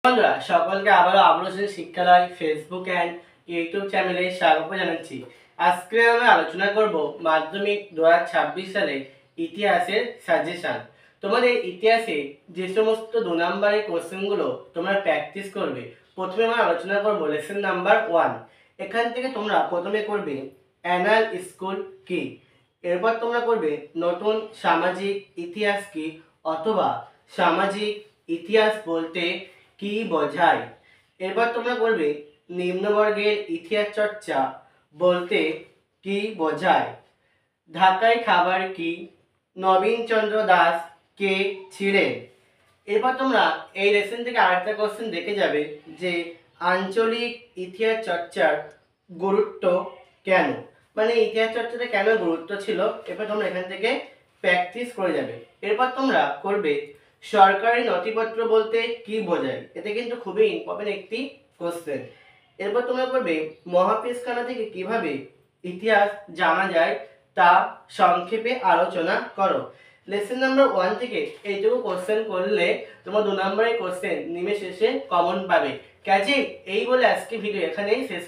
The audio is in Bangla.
বন্ধুরা সকলকে আবারও আবরোসের শিক্ষালয় ফেসবুক অ্যান্ড ইউটিউব চ্যানেলে স্বাগত জানাচ্ছি। আজকে আমরা আলোচনা করব মাধ্যমিক 2026 সালে ইতিহাসের সাজেশন। তোমাদের ইতিহাসে যে সমস্ত 2 নম্বরের কোশ্চেনগুলো তোমরা প্র্যাকটিস করবে, প্রথমে আমরা আলোচনা করব লেসন নাম্বার 1। এখান থেকে তোমরা প্রথমে করবে অ্যানাল স্কুল কি, এরপর তোমরা করবে নতুন সামাজিক ইতিহাস কি অথবা সামাজিক ইতিহাস বলতে কি বোঝায়। এরপর তোমরা করবে নিম্নবর্গের ইতিহাস চর্চা বলতে কি বোঝায়। ঢাকায় খাবার কি, নবীনচন্দ্র দাস কে ছিলেন। এরপর তোমরা এই লেসন থেকে আরেকটা কোশ্চেন দেখে যাবে যে আঞ্চলিক ইতিহাস চর্চার গুরুত্ব কেন, মানে ইতিহাস চর্চাটা কেন গুরুত্ব ছিল। এরপর তোমরা এখান থেকে প্র্যাকটিস করে যাবে। এরপর তোমরা করবে সরকারি নথিপত্র বলতে কি বোঝায়, এতে কিন্তু খুবই ইম্পর্টেন্ট একটি কোশ্চেন। এরপর তোমরা করবে মহাপৃষ্ঠানা থেকে কিভাবে ইতিহাস জানা যায় তা সংক্ষেপে আলোচনা করো। লেসন নাম্বার 1 থেকে এইটুকু কোশ্চেন করলে তোমার 2 নম্বরের কোশ্চেন নিমেষে কমন পাবে। কাজেই এই বলে আজকে ভিডিও এখানেই শেষ